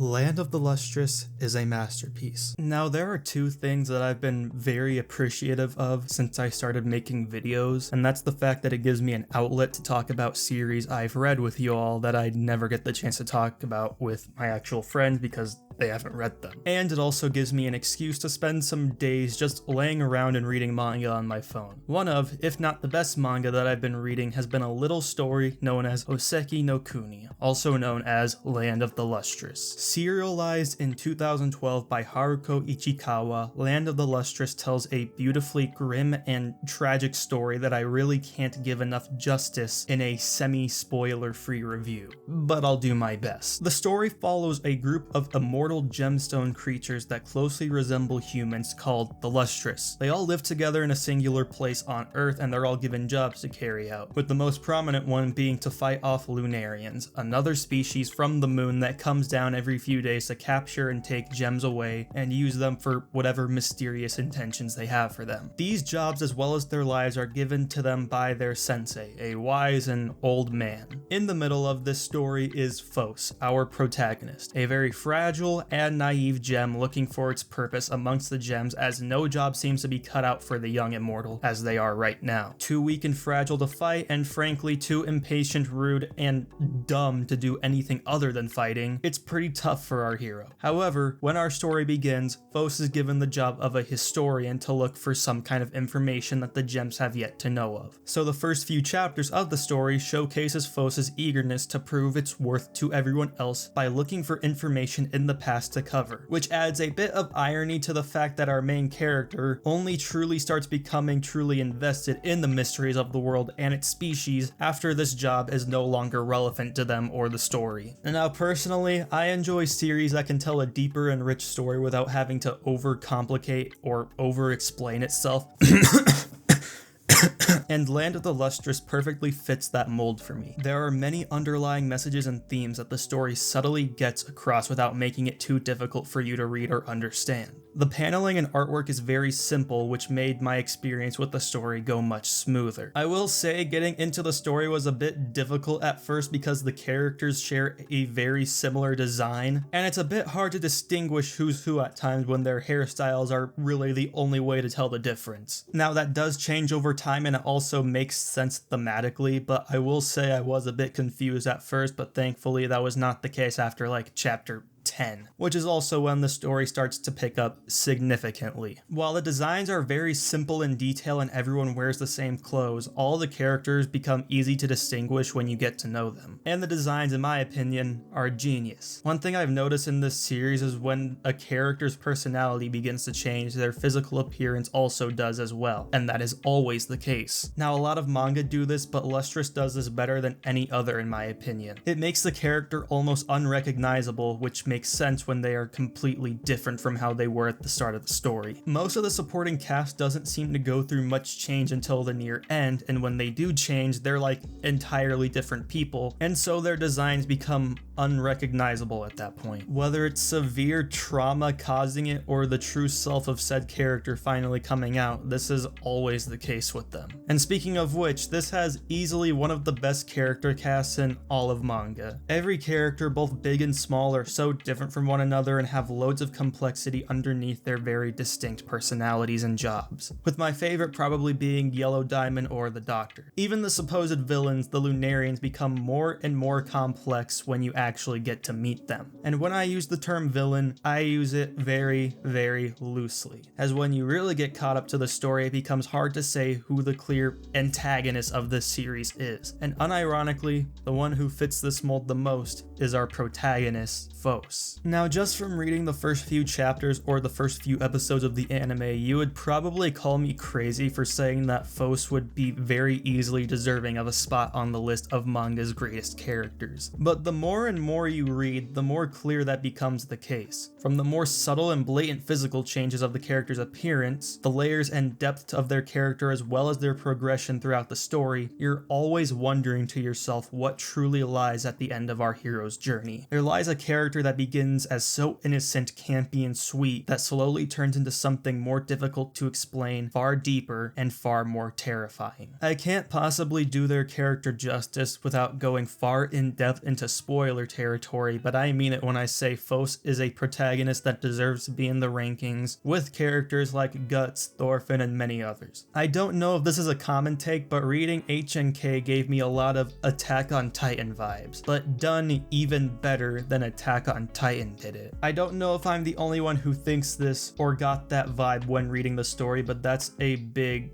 Land of the Lustrous is a masterpiece. Now, there are two things that I've been very appreciative of since I started making videos, and that's the fact that it gives me an outlet to talk about series I've read with you all that I'd never get the chance to talk about with my actual friends because they haven't read them. And it also gives me an excuse to spend some days just laying around and reading manga on my phone. One of, if not the best manga that I've been reading has been a little story known as Houseki No Kuni, also known as Land of the Lustrous. Serialized in 2012 by Haruko Ichikawa, Land of the Lustrous tells a beautifully grim and tragic story that I really can't give enough justice in a semi-spoiler-free review, but I'll do my best. The story follows a group of immortal gemstone creatures that closely resemble humans called the Lustrous. They all live together in a singular place on Earth, and they're all given jobs to carry out, with the most prominent one being to fight off Lunarians, another species from the moon that comes down every few days to capture and take gems away and use them for whatever mysterious intentions they have for them. These jobs, as well as their lives, are given to them by their sensei, a wise and old man. In the middle of this story is Phos, our protagonist, a very fragile and naive gem looking for its purpose amongst the gems, as no job seems to be cut out for the young immortal as they are right now. Too weak and fragile to fight, and frankly too impatient, rude, and dumb to do anything other than fighting, it's pretty tough for our hero. However, when our story begins, Phos is given the job of a historian to look for some kind of information that the gems have yet to know of. So the first few chapters of the story showcases Phos's eagerness to prove its worth to everyone else by looking for information in the past to cover, which adds a bit of irony to the fact that our main character only truly starts becoming truly invested in the mysteries of the world and its species after this job is no longer relevant to them or the story. And now personally, I enjoy series that can tell a deeper and rich story without having to overcomplicate or over-explain itself. And Land of the Lustrous perfectly fits that mold for me. There are many underlying messages and themes that the story subtly gets across without making it too difficult for you to read or understand. The paneling and artwork is very simple, which made my experience with the story go much smoother. I will say getting into the story was a bit difficult at first because the characters share a very similar design, and it's a bit hard to distinguish who's who at times when their hairstyles are really the only way to tell the difference. Now that does change over time and it also makes sense thematically, but I will say I was a bit confused at first, but thankfully that was not the case after like chapter 10, which is also when the story starts to pick up significantly. While the designs are very simple in detail and everyone wears the same clothes, all the characters become easy to distinguish when you get to know them. And the designs, in my opinion, are genius. One thing I've noticed in this series is when a character's personality begins to change, their physical appearance also does as well, and that is always the case. Now, a lot of manga do this, but Lustrous does this better than any other in my opinion. It makes the character almost unrecognizable, which makes sense when they are completely different from how they were at the start of the story. Most of the supporting cast doesn't seem to go through much change until the near end, and when they do change, they're like entirely different people, and so their designs become unrecognizable at that point. Whether it's severe trauma causing it or the true self of said character finally coming out, this is always the case with them. And speaking of which, this has easily one of the best character casts in all of manga. Every character, both big and small, are so different from one another and have loads of complexity underneath their very distinct personalities and jobs, with my favorite probably being Yellow Diamond or the Doctor. Even the supposed villains, the Lunarians, become more and more complex when you actually get to meet them. And when I use the term villain, I use it very, very loosely, as when you really get caught up to the story, it becomes hard to say who the clear antagonist of this series is. And unironically, the one who fits this mold the most is our protagonist, Phos. Now, just from reading the first few chapters or the first few episodes of the anime, you would probably call me crazy for saying that Phos would be very easily deserving of a spot on the list of manga's greatest characters. But the more and more you read, the more clear that becomes the case. From the more subtle and blatant physical changes of the character's appearance, the layers and depth of their character as well as their progression throughout the story, you're always wondering to yourself what truly lies at the end of our hero's journey. There lies a character that begins as so innocent, campy, and sweet that slowly turns into something more difficult to explain, far deeper, and far more terrifying. I can't possibly do their character justice without going far in depth into spoilers spoiler territory, but I mean it when I say Phos is a protagonist that deserves to be in the rankings, with characters like Guts, Thorfinn, and many others. I don't know if this is a common take, but reading HNK gave me a lot of Attack on Titan vibes, but done even better than Attack on Titan did it. I don't know if I'm the only one who thinks this or got that vibe when reading the story, but that's a big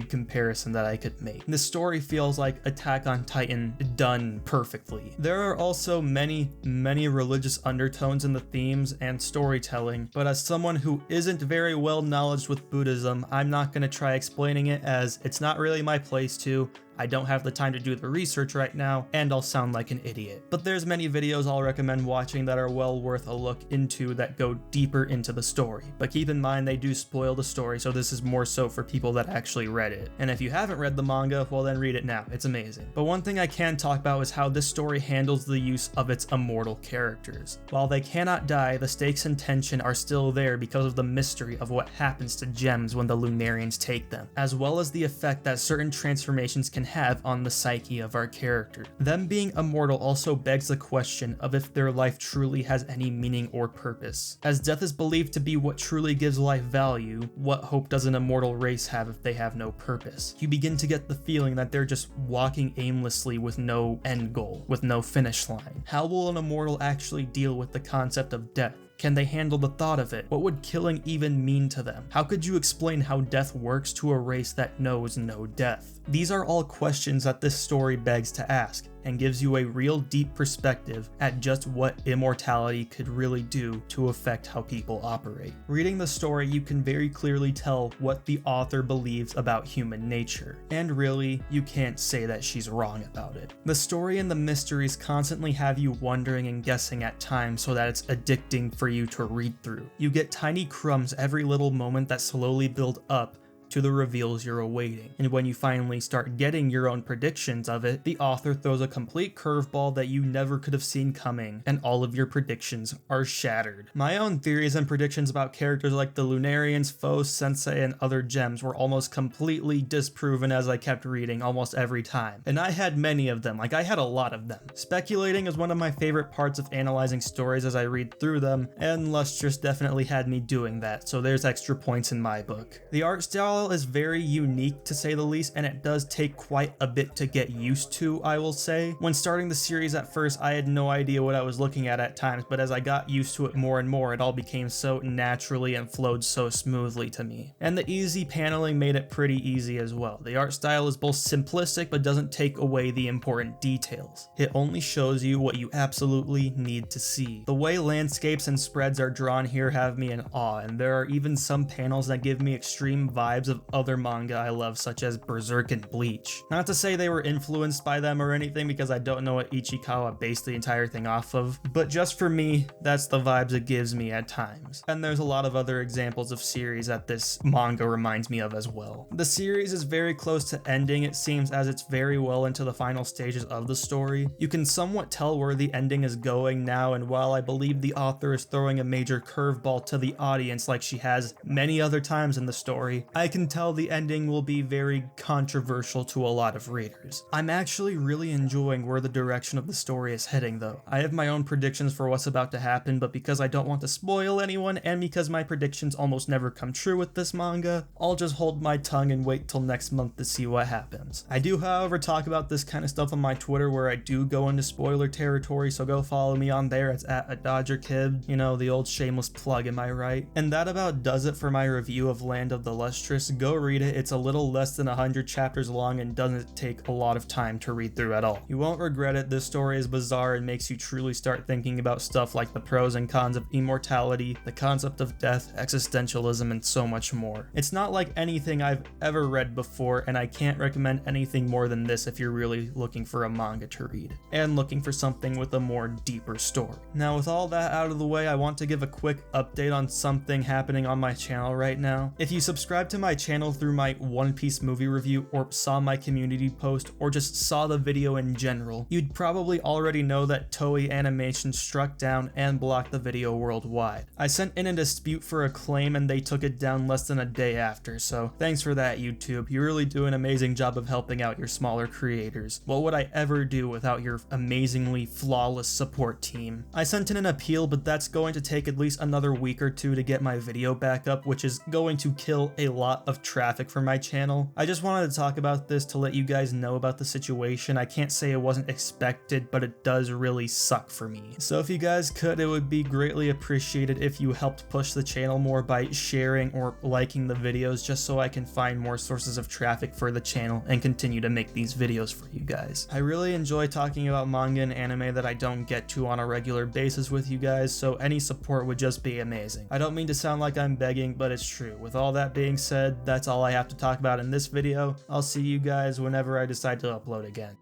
comparison that I could make. The story feels like Attack on Titan done perfectly. There are also many religious undertones in the themes and storytelling, but as someone who isn't very well knowledge with Buddhism, I'm not going to try explaining it as it's not really my place to. I don't have the time to do the research right now, and I'll sound like an idiot. But there's many videos I'll recommend watching that are well worth a look into that go deeper into the story. But keep in mind they do spoil the story, so this is more so for people that actually read it. And if you haven't read the manga, well then read it now, it's amazing. But one thing I can talk about is how this story handles the use of its immortal characters. While they cannot die, the stakes and tension are still there because of the mystery of what happens to gems when the Lunarians take them, as well as the effect that certain transformations can have on the psyche of our character. Them being immortal also begs the question of if their life truly has any meaning or purpose. As death is believed to be what truly gives life value, what hope does an immortal race have if they have no purpose? You begin to get the feeling that they're just walking aimlessly with no end goal, with no finish line. How will an immortal actually deal with the concept of death? Can they handle the thought of it? What would killing even mean to them? How could you explain how death works to a race that knows no death? These are all questions that this story begs to ask, and gives you a real deep perspective at just what immortality could really do to affect how people operate. Reading the story, you can very clearly tell what the author believes about human nature, and really, you can't say that she's wrong about it. The story and the mysteries constantly have you wondering and guessing at times so that it's addicting for you to read through. You get tiny crumbs every little moment that slowly build up to the reveals you're awaiting. And when you finally start getting your own predictions of it, the author throws a complete curveball that you never could have seen coming, and all of your predictions are shattered. My own theories and predictions about characters like the Lunarians, Phos, Sensei, and other gems were almost completely disproven as I kept reading almost every time. And I had many of them, like I had a lot of them. Speculating is one of my favorite parts of analyzing stories as I read through them, and Lustrous definitely had me doing that, so there's extra points in my book. The art style is very unique to say the least, and it does take quite a bit to get used to, I will say. When starting the series at first, I had no idea what I was looking at times, but as I got used to it more and more, it all became so naturally and flowed so smoothly to me. And the easy paneling made it pretty easy as well. The art style is both simplistic but doesn't take away the important details. It only shows you what you absolutely need to see. The way landscapes and spreads are drawn here have me in awe, and there are even some panels that give me extreme vibes of other manga I love, such as Berserk and Bleach. Not to say they were influenced by them or anything, because I don't know what Ichikawa based the entire thing off of, but just for me, that's the vibes it gives me at times. And there's a lot of other examples of series that this manga reminds me of as well. The series is very close to ending, it seems, as it's very well into the final stages of the story. You can somewhat tell where the ending is going now, and while I believe the author is throwing a major curveball to the audience like she has many other times in the story, I can tell the ending will be very controversial to a lot of readers. I'm actually really enjoying where the direction of the story is heading though. I have my own predictions for what's about to happen, but because I don't want to spoil anyone, and because my predictions almost never come true with this manga, I'll just hold my tongue and wait till next month to see what happens. I do, however, talk about this kind of stuff on my Twitter where I do go into spoiler territory, so go follow me on there. It's at @ADodgerKid, you know, the old shameless plug, am I right? And that about does it for my review of Land of the Lustrous. Go read it, it's a little less than 100 chapters long and doesn't take a lot of time to read through at all. You won't regret it. This story is bizarre and makes you truly start thinking about stuff like the pros and cons of immortality, the concept of death, existentialism, and so much more. It's not like anything I've ever read before, and I can't recommend anything more than this if you're really looking for a manga to read, and looking for something with a more deeper story. Now, with all that out of the way, I want to give a quick update on something happening on my channel right now. If you subscribe to my my channel through my One Piece movie review, or saw my community post, or just saw the video in general, you'd probably already know that Toei Animation struck down and blocked the video worldwide. I sent in a dispute for a claim and they took it down less than a day after, so thanks for that, YouTube. You really do an amazing job of helping out your smaller creators. What would I ever do without your amazingly flawless support team? I sent in an appeal, but that's going to take at least another week or two to get my video back up, which is going to kill a lot of traffic for my channel. I just wanted to talk about this to let you guys know about the situation. I can't say it wasn't expected, but it does really suck for me. So if you guys could, it would be greatly appreciated if you helped push the channel more by sharing or liking the videos, just so I can find more sources of traffic for the channel and continue to make these videos for you guys. I really enjoy talking about manga and anime that I don't get to on a regular basis with you guys, so any support would just be amazing. I don't mean to sound like I'm begging, but it's true. With all that being said, that's all I have to talk about in this video. I'll see you guys whenever I decide to upload again.